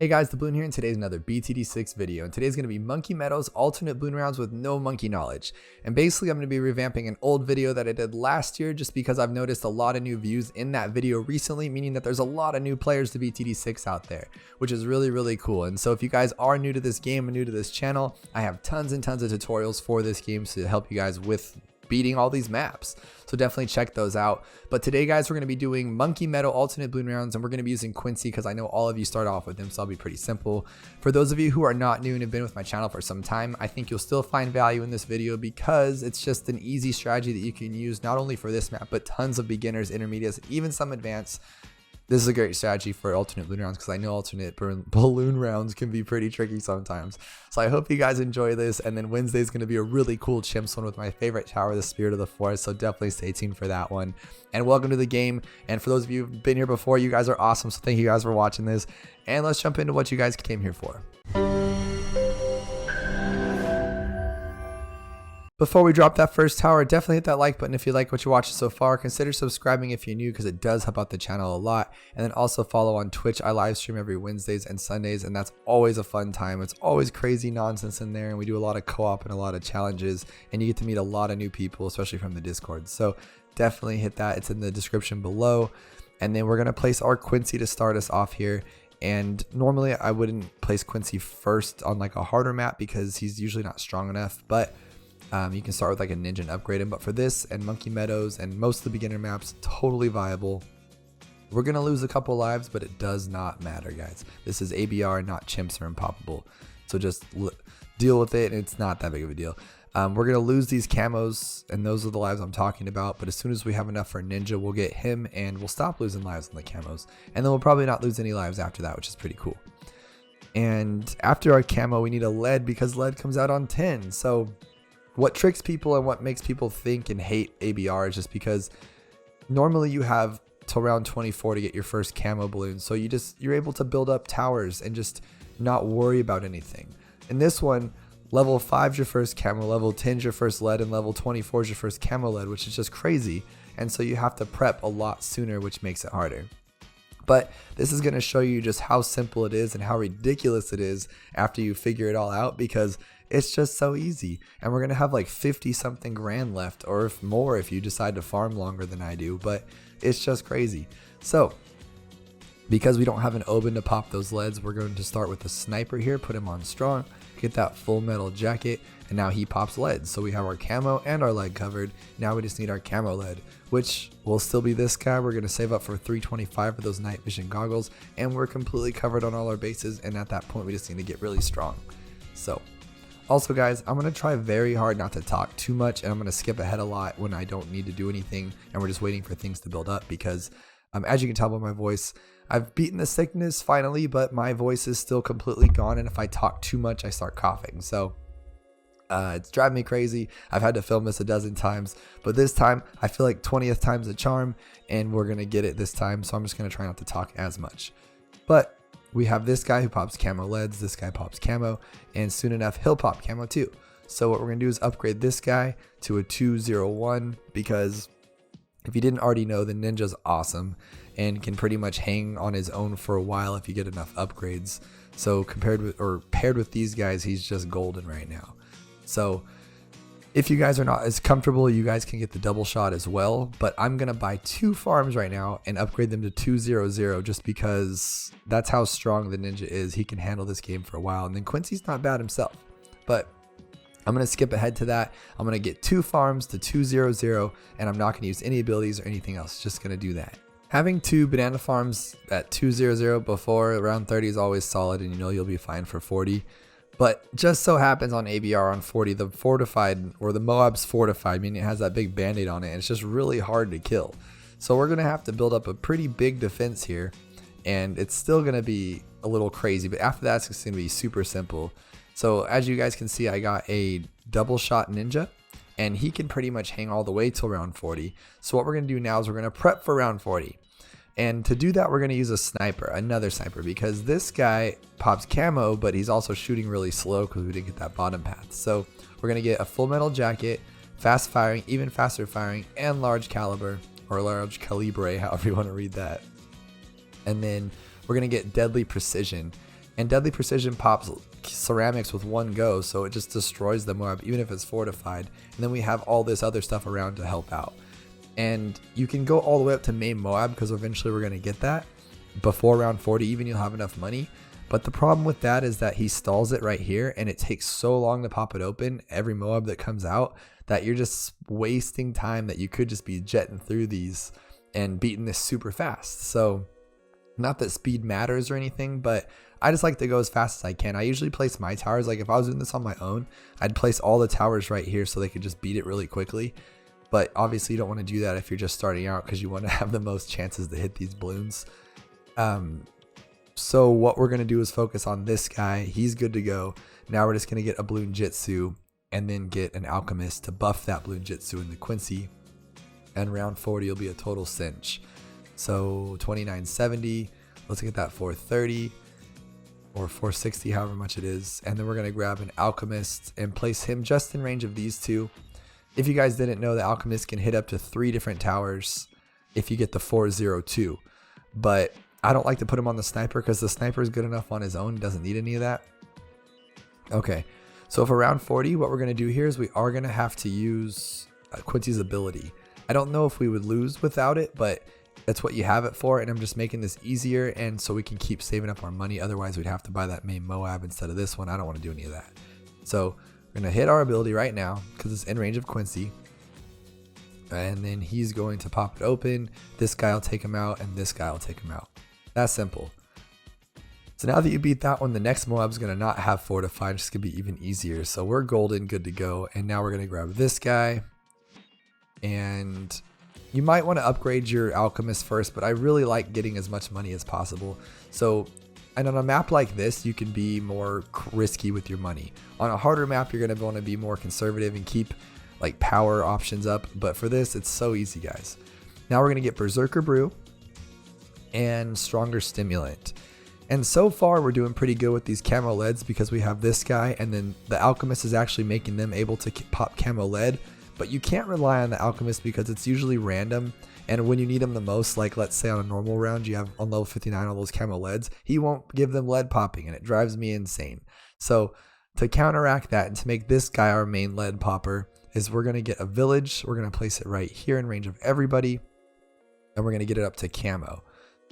Hey guys, Dabloon here, and today's another BTD6 video, and today's going to be Monkey Meadow's alternate Bloon rounds with no monkey knowledge. And basically I'm going to be revamping an old video that I did last year just because I've noticed a lot of new views in that video recently, meaning that there's a lot of new players to BTD6 out there, which is really cool. And so if you guys are new to this game and new to this channel, I have tons and tons of tutorials for this game to help you guys with beating all these maps, so definitely check those out. But today guys, we're going to be doing Monkey Meadow alternate Bloon rounds, and we're going to be using Quincy because I know all of you start off with him, so I'll be pretty simple. For those of you who are not new and have been with my channel for some time, I think you'll still find value in this video because it's just an easy strategy that you can use not only for this map but tons of beginners, intermediates, even some advanced. This is a great strategy for alternate balloon rounds because I know alternate balloon rounds can be pretty tricky sometimes. So I hope you guys enjoy this. And then Wednesday is going to be a really cool Chimps one with my favorite tower, the Spirit of the Forest. So definitely stay tuned for that one. And welcome to the game. And for those of you who've been here before, you guys are awesome. So thank you guys for watching this. And let's jump into what you guys came here for. Before we drop that first tower, definitely hit that like button if you like what you're watching so far. Consider subscribing if you're new because it does help out the channel a lot. And then also follow on Twitch. I live stream every Wednesdays and Sundays, and that's always a fun time. It's always crazy nonsense in there, and we do a lot of co-op and a lot of challenges, and you get to meet a lot of new people, especially from the Discord. So definitely hit that. It's in the description below. And then we're going to place our Quincy to start us off here. And normally I wouldn't place Quincy first on like a harder map because he's usually not strong enough, but you can start with like a ninja and upgrade him. But for this and Monkey Meadows and most of the beginner maps, totally viable. We're going to lose a couple lives, but it does not matter, guys. This is ABR, not Chimps or Impoppable. So just deal with it, and it's not that big of a deal. We're going to lose these camos, and those are the lives I'm talking about. But as soon as we have enough for Ninja, we'll get him, and we'll stop losing lives on the camos. And then we'll probably not lose any lives after that, which is pretty cool. And after our camo, we need a lead because lead comes out on 10. So what tricks people and what makes people think and hate ABR is just because normally you have till round 24 to get your first camo balloon. So you're able to build up towers and just not worry about anything. In this one, level 5 is your first camo, level 10 is your first lead, and level 24 is your first camo lead, which is just crazy. And so you have to prep a lot sooner, which makes it harder. But this is going to show you just how simple it is and how ridiculous it is after you figure it all out, because it's just so easy. And we're going to have like 50 something grand left, or if more if you decide to farm longer than I do, but it's just crazy. So because we don't have an Oben to pop those leads, we're going to start with the sniper here, put him on strong, get that full metal jacket, and now he pops leads. So we have our camo and our lead covered. Now we just need our camo lead, which will still be this guy. We're going to save up for 325 for those night vision goggles, and we're completely covered on all our bases, and at that point we just need to get really strong. So also guys, I'm going to try very hard not to talk too much, and I'm going to skip ahead a lot when I don't need to do anything and we're just waiting for things to build up, because as you can tell by my voice, I've beaten the sickness finally, but my voice is still completely gone, and if I talk too much I start coughing. So it's driving me crazy. I've had to film this a dozen times, but this time I feel like 20th time's a charm, and we're going to get it this time. So I'm just going to try not to talk as much. But we have this guy who pops camo leads, this guy pops camo, and soon enough he'll pop camo too. So what we're going to do is upgrade this guy to a 201, because if you didn't already know, the ninja's awesome and can pretty much hang on his own for a while if you get enough upgrades. So paired with these guys, he's just golden right now. So if you guys are not as comfortable, you guys can get the double shot as well, but I'm going to buy 2 farms right now and upgrade them to 200 just because that's how strong the ninja is. He can handle this game for a while, and then Quincy's not bad himself. But I'm going to skip ahead to that. I'm going to get 2 farms to 200, and I'm not going to use any abilities or anything else. Just going to do that. Having 2 banana farms at 200 before around 30 is always solid, and you know you'll be fine for 40. But just so happens on ABR on 40, the fortified, or the Moab's fortified, meaning it has that big band-aid on it, and it's just really hard to kill. So we're going to have to build up a pretty big defense here, and it's still going to be a little crazy, but after that it's going to be super simple. So as you guys can see, I got a double shot ninja, and he can pretty much hang all the way till round 40. So what we're going to do now is we're going to prep for round 40. And to do that, we're going to use a sniper, another sniper, because this guy pops camo, but he's also shooting really slow because we didn't get that bottom path. So we're going to get a full metal jacket, fast firing, even faster firing, and large caliber, or large calibre, however you want to read that. And then we're going to get deadly precision. And Deadly Precision pops ceramics with one go, so it just destroys the Moab even if it's fortified. And then we have all this other stuff around to help out. And you can go all the way up to main Moab because eventually we're going to get that. Before round 40 even, you'll have enough money. But the problem with that is that he stalls it right here, and it takes so long to pop it open, every Moab that comes out, that you're just wasting time that you could just be jetting through these and beating this super fast. So not that speed matters or anything, but I just like to go as fast as I can. I usually place my towers, like if I was doing this on my own, I'd place all the towers right here so they could just beat it really quickly. But obviously you don't want to do that if you're just starting out, because you want to have the most chances to hit these balloons. So what we're going to do is focus on this guy. He's good to go. Now we're just going to get a Bloon Jitsu and then get an Alchemist to buff that Bloon Jitsu in the Quincy. And round 40 will be a total cinch. So 2970, let's get that 430 or 460, however much it is. And then we're going to grab an Alchemist and place him just in range of these two. If you guys didn't know, the Alchemist can hit up to 3 different towers if you get the 402. But I don't like to put him on the sniper because the sniper is good enough on his own. He doesn't need any of that. Okay, so for round 40, what we're going to do here is we are going to have to use Quincy's ability. I don't know if we would lose without it, but that's what you have it for, and I'm just making this easier and so we can keep saving up our money. Otherwise, we'd have to buy that main Moab instead of this one. I don't want to do any of that. So we're going to hit our ability right now because it's in range of Quincy. And then he's going to pop it open. This guy will take him out, and this guy will take him out. That's simple. So now that you beat that one, the next Moab is going to not have fortified. It's just going to be even easier. So we're golden, good to go. And now we're going to grab this guy. And you might want to upgrade your Alchemist first, but I really like getting as much money as possible. So, and on a map like this, you can be more risky with your money. On a harder map, you're going to want to be more conservative and keep like power options up. But for this, it's so easy, guys. Now we're going to get Berserker Brew and Stronger Stimulant. And so far we're doing pretty good with these camo leads because we have this guy, and then the Alchemist is actually making them able to pop camo lead. But you can't rely on the Alchemist because it's usually random, and when you need them the most, like let's say on a normal round you have on level 59 all those camo leads, he won't give them lead popping, and it drives me insane. So to counteract that and to make this guy our main lead popper is we're going to get a village. We're going to place it right here in range of everybody, and we're going to get it up to camo.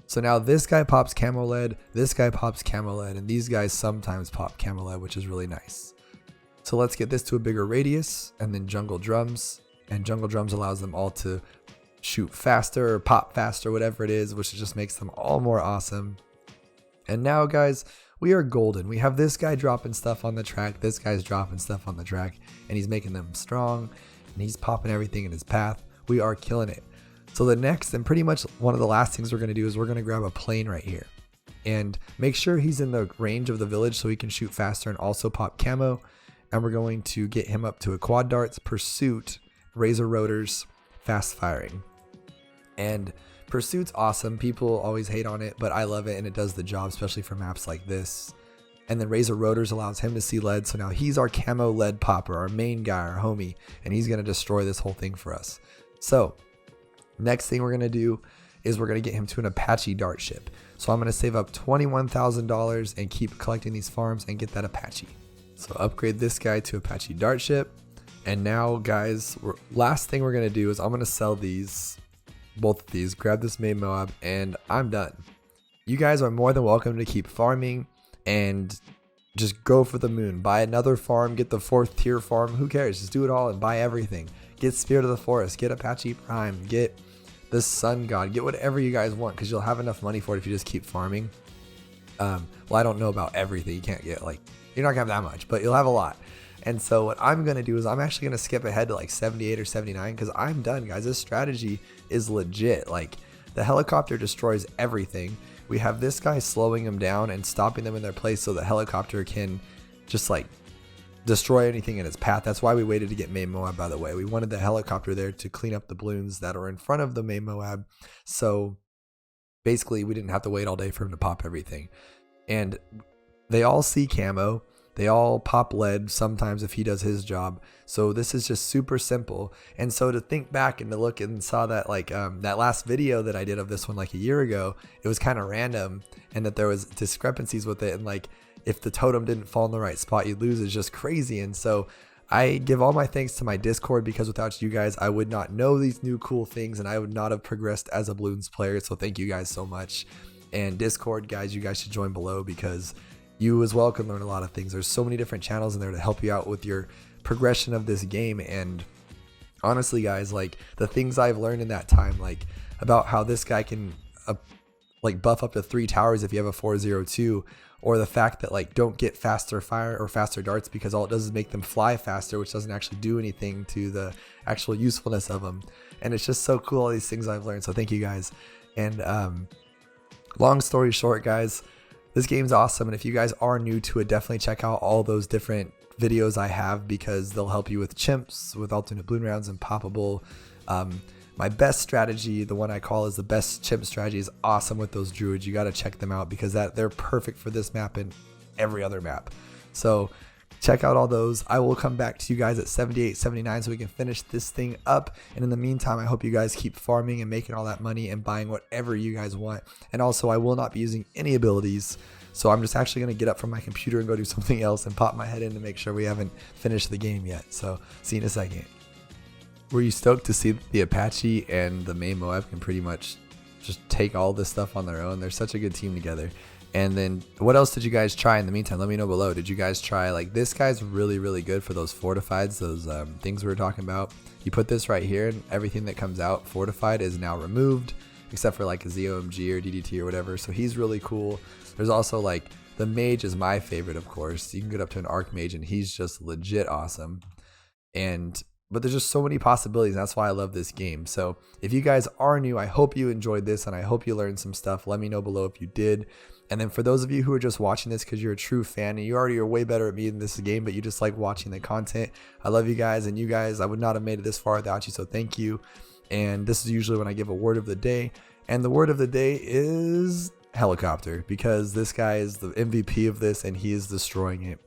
So now this guy pops camo lead, this guy pops camo lead, and these guys sometimes pop camo lead, which is really nice. So let's get this to a bigger radius, and then Jungle Drums. And Jungle Drums allows them all to shoot faster or pop faster, whatever it is, which just makes them all more awesome. And now, guys, we are golden. We have this guy dropping stuff on the track, this guy's dropping stuff on the track, and he's making them strong, and he's popping everything in his path. We are killing it. So the next and pretty much one of the last things we're going to do is we're going to grab a plane right here and make sure he's in the range of the village so he can shoot faster and also pop camo. And we're going to get him up to a quad darts, pursuit, razor rotors, fast firing. And pursuit's awesome. People always hate on it, but I love it and it does the job, especially for maps like this. And then razor rotors allows him to see lead. So now he's our camo lead popper, our main guy, our homie, and he's going to destroy this whole thing for us. So next thing we're going to do is we're going to get him to an Apache dart ship. So I'm going to save up $21,000 and keep collecting these farms and get that Apache. So upgrade this guy to Apache dart ship. And now, guys, last thing we're going to do is I'm going to sell these, both of these, grab this main Moab, and I'm done. You guys are more than welcome to keep farming and just go for the moon. Buy another farm, get the 4th tier farm, who cares? Just do it all and buy everything. Get Spirit of the Forest, get Apache Prime, get the Sun God, get whatever you guys want because you'll have enough money for it if you just keep farming. Well, I don't know about everything. You can't get like, you're not gonna have that much, but you'll have a lot. And so what I'm gonna do is I'm actually gonna skip ahead to like 78 or 79 because I'm done, guys. This strategy is legit. Like the helicopter destroys everything. We have this guy slowing them down and stopping them in their place so the helicopter can just like destroy anything in its path. That's why we waited to get main Moab, by the way. We wanted the helicopter there to clean up the balloons that are in front of the main Moab. So basically we didn't have to wait all day for him to pop everything. And they all see camo. They all pop lead sometimes if he does his job. So this is just super simple. And so to think back and to look and saw that like that last video that I did of this one like a year ago, it was kind of random and that there was discrepancies with it. And like if the totem didn't fall in the right spot, you'd lose is just crazy. And so I give all my thanks to my Discord, because without you guys, I would not know these new cool things and I would not have progressed as a Bloons player. So thank you guys so much. And Discord guys, you guys should join below, because you as well can learn a lot of things. There's so many different channels in there to help you out with your progression of this game. And honestly guys, like the things I've learned in that time, like about how this guy can like buff up to 3 towers if you have a 402, or the fact that like don't get faster fire or faster darts, because all it does is make them fly faster, which doesn't actually do anything to the actual usefulness of them. And it's just so cool, all these things I've learned. So thank you guys. And long story short guys, this game's awesome, and if you guys are new to it, definitely check out all those different videos I have, because they'll help you with chimps, with alternate balloon rounds, and poppable. My best strategy, the one I call is the best chimp strategy, is awesome with those druids. You got to check them out, because they're perfect for this map and every other map. So check out all those. I will come back to you guys at 78, 79 so we can finish this thing up. And in the meantime, I hope you guys keep farming and making all that money and buying whatever you guys want. And also, I will not be using any abilities. So I'm just actually going to get up from my computer and go do something else and pop my head in to make sure we haven't finished the game yet. So see you in a second. Were you stoked to see the Apache and the main Moab can pretty much just take all this stuff on their own? They're such a good team together. And then what else did you guys try in the meantime? Let me know below. Did you guys try, like, this guy's really, really good for those fortifieds, those things we were talking about. You put this right here and everything that comes out fortified is now removed, except for like a ZOMG or DDT or whatever. So he's really cool. There's also like the mage is my favorite, of course. You can get up to an archmage and he's just legit awesome. But there's just so many possibilities. And that's why I love this game. So if you guys are new, I hope you enjoyed this and I hope you learned some stuff. Let me know below if you did. And then for those of you who are just watching this because you're a true fan and you already are way better at me in this game, but you just like watching the content, I love you guys. And you guys, I would not have made it this far without you. So thank you. And this is usually when I give a word of the day. And the word of the day is helicopter, because this guy is the MVP of this and he is destroying it.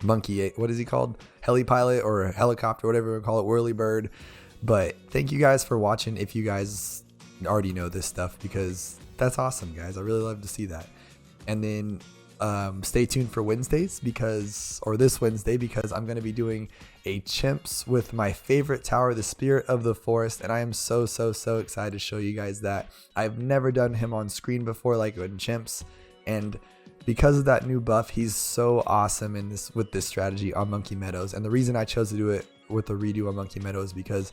Monkey, what is he called? Heli pilot or helicopter, whatever you want to call it, whirly bird. But thank you guys for watching. If you guys already know this stuff, because that's awesome, guys. I really love to see that. And then stay tuned for Wednesdays, or this Wednesday, because I'm going to be doing a chimps with my favorite tower, the Spirit of the Forest. And I am so excited to show you guys that. I've never done him on screen before, like in chimps. And because of that new buff, he's so awesome in this with this strategy on Monkey Meadows. And the reason I chose to do it with the redo on Monkey Meadows is because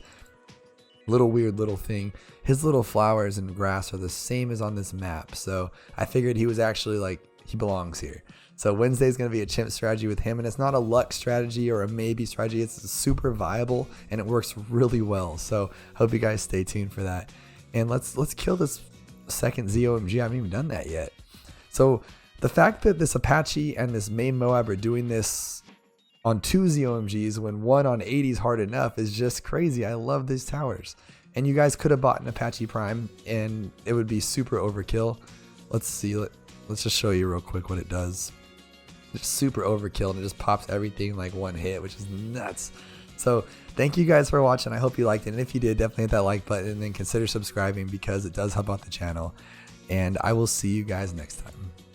weird little thing, his little flowers and grass are the same as on this map. So I figured he was actually like, he belongs here. So Wednesday is going to be a chimp strategy with him, and it's not a luck strategy or a maybe strategy. It's super viable and it works really well. So hope you guys stay tuned for that. And let's kill this second ZOMG. I haven't even done that yet. So the fact that this Apache and this main Moab are doing this on 2 ZOMGs when one on 80 is hard enough is just crazy. I love these towers. And you guys could have bought an Apache Prime and it would be super overkill. Let's see. Let's just show you real quick what it does. It's super overkill and it just pops everything like one hit, which is nuts. So thank you guys for watching. I hope you liked it. And if you did, definitely hit that like button and then consider subscribing, because it does help out the channel. And I will see you guys next time.